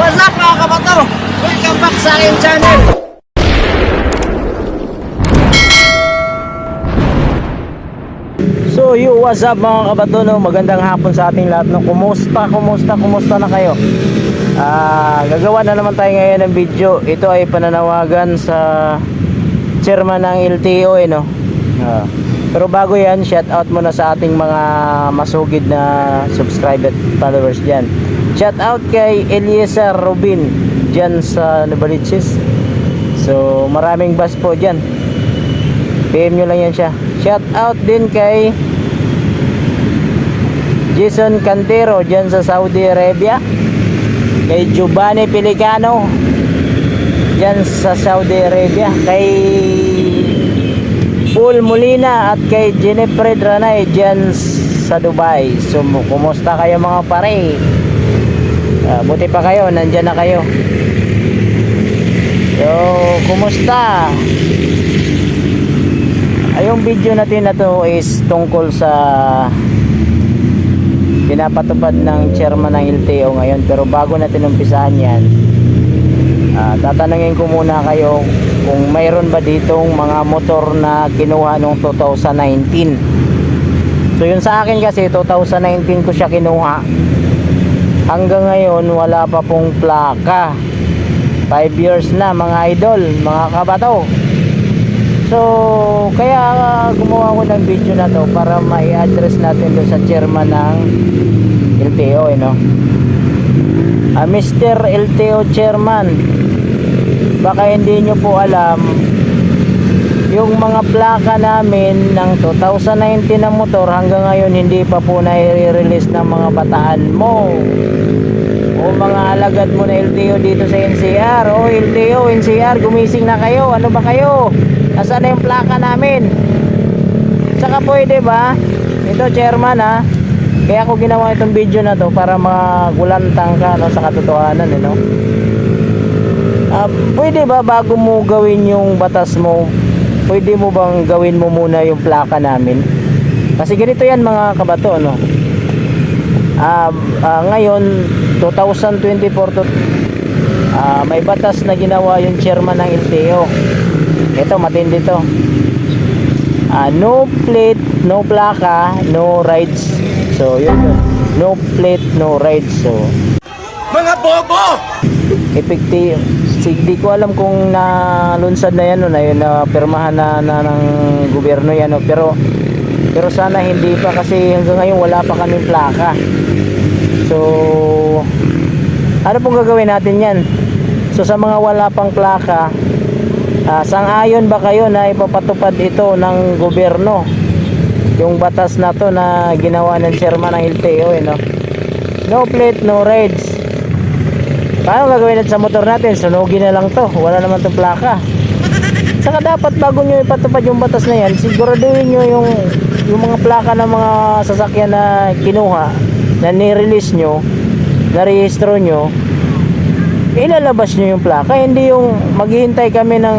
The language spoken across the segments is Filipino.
What's up mga kabato? Welcome back sa aking channel. So what's up mga kabato, no? Magandang hapon sa ating lahat, no? Kumusta na kayo? Gagawa na naman tayo ngayon ng video. Ito ay pananawagan sa chairman ng LTO, no? Pero bago yan, shout out muna sa ating mga masugid na subscriber followers dyan. Shout out kay Eliezer Robin dyan sa Novaliches. So maraming bus po dyan, PM nyo lang yan siya. Shout out din kay Jason Cantero dyan sa Saudi Arabia, kay Giovanni Pelicano dyan sa Saudi Arabia, kay Paul Molina at kay Jennifer Dranay dyan sa Dubai. So kumusta kayo mga pare? Buti pa kayo, nandyan na kayo. So kumusta? Yung video natin na to is tungkol sa pinapatupad ng chairman ng LTO ngayon. Pero bago natin umpisahan yan, tatanungin ko muna kayo kung mayroon ba ditong mga motor na kinuha noong 2019. So yun sa akin kasi 2019 ko siya kinuha. Hanggang ngayon wala pa pong plaka. 5 years na mga idol, mga kabato. So kaya gumawa ko ng video na to para mai-address natin doon sa chairman ng LTO, no? Mr. LTO chairman, baka hindi nyo po alam, yung mga plaka namin ng 2019 na motor hanggang ngayon hindi pa po na-release ng mga bataan mo o mga alagad mo na LTO dito sa NCR. O LTO, NCR, gumising na kayo. Ano ba kayo? Nasaan na yung plaka namin? Saka pwede ba, ito chairman ha, kaya ako ginawa itong video na to para magulantang ka, no, sa katotohanan, no? Pwede ba bago mo gawin yung batas mo, pwede mo bang gawin mo muna yung plaka namin? Kasi ganito yan mga kabato, no? Ngayon 2024 to, may batas na ginawa yung chairman ng LTO. Ito matindi to. No plate, no plaka, no rides. So yun. No plate, no rides. So mga bobo! effective. Hindi ko alam kung nalunsad na yan, no, na yun, na pirmahan na ng gobyerno yan, no? Pero sana hindi pa, kasi hanggang ngayon wala pa kaming plaka. So ano pong gagawin natin yan? So sa mga wala pang plaka, sang-ayon ba kayo na ipapatupad ito ng gobyerno, yung batas na to na ginawa ng chairman ng LTO, no? No plate, no rides. Paano gagawin natin sa motor natin? Sunugin na lang to, wala naman itong plaka. Saka dapat bago nyo ipatupad yung batas na yan, siguraduhin nyo yung mga plaka ng mga sasakyan na kinuha, na nirelease nyo, na rehistro nyo, ilalabas nyo yung plaka. Hindi yung maghihintay kami ng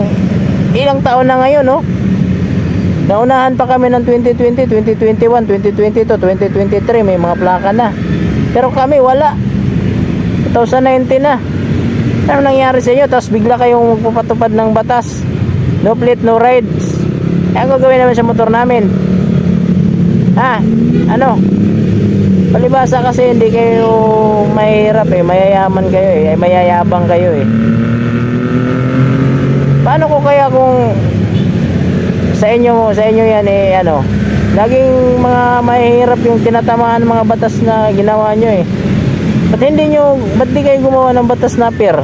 ilang taon na ngayon, no? Naunahan pa kami ng 2020, 2021, 2022, 2023, may mga plaka na. Pero kami wala. 2019 na. Ano nangyari sa inyo? Tapos bigla kayong magpapatupad ng batas. No plate, no rides. Ang gagawin namin sa motor namin? Ano? Palibasa kasi hindi kayo mahirap eh, mayayaman kayo eh, mayayabang kayo eh. Paano ko kaya kung sa inyo yan eh, ano, laging mga mahirap yung tinatamaan ng mga batas na ginawa nyo eh. Ba't di kayo gumawa ng batas na fair?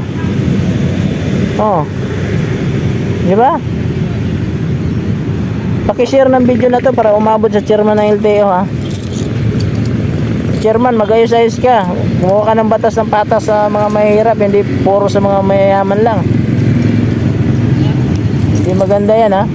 Di ba? Paki-share ng video na to para umabot sa chairman ng LTO, ha. Chairman, mag-ayos-ayos ka. Gumawa ka ng batas ng patas sa mga mahihirap, hindi puro sa mga mayayaman lang. Hindi maganda yan, ha.